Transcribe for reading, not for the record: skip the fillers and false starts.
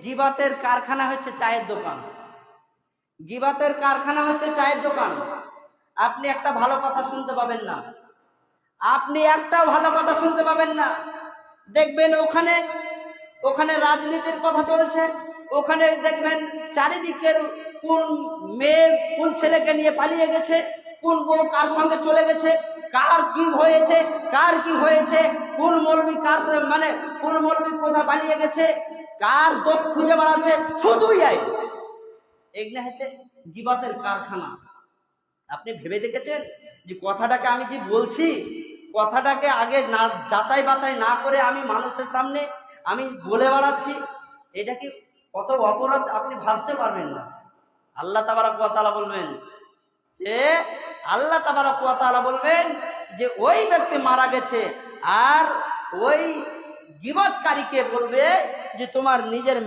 গীবাতের কারখানা হচ্ছে চায়ের দোকান। গীবাতের কারখানা হচ্ছে চায়ের দোকান। আপনি একটা ভালো কথা শুনতে পাবেন না, আপনি একটাও ভালো কথা শুনতে পাবেন না। দেখবেন ওখানে ওখানে রাজনীতির কথা চলছে, ওখানে দেখবেন চারিদিকের কোন মেয়ে কোন ছেলেকে নিয়ে পালিয়ে গেছে, কোন বউ কার সঙ্গে চলে গেছে, কার কি হয়েছে, কার কি হয়েছে, কোন মৌলবি কার মানে কোন মৌলবি কোথায় পালিয়ে গেছে, কার দোষ খুঁজে বেড়াচ্ছে, শুধুই এগুলো হচ্ছে গীবাতের কারখানা। আপনি ভেবে দেখেছেন যে কথাটাকে আমি যে বলছি, কথাটাকে আগে না যাচাই বাছাই না করে আমি মানুষের সামনে আমি বলে বেড়াচ্ছি, এটা কি কত অপরাধ আপনি ভাবতে পারবেন না। আল্লাহ তাবারক ওয়া তাআলা বলবেন যে আল্লাহ তাবারক ওয়া তাআলা বলবেন যে ওই ব্যক্তি মারা গেছে, আর ওই গীবতকারীকে বলবে যে তোমার নিজের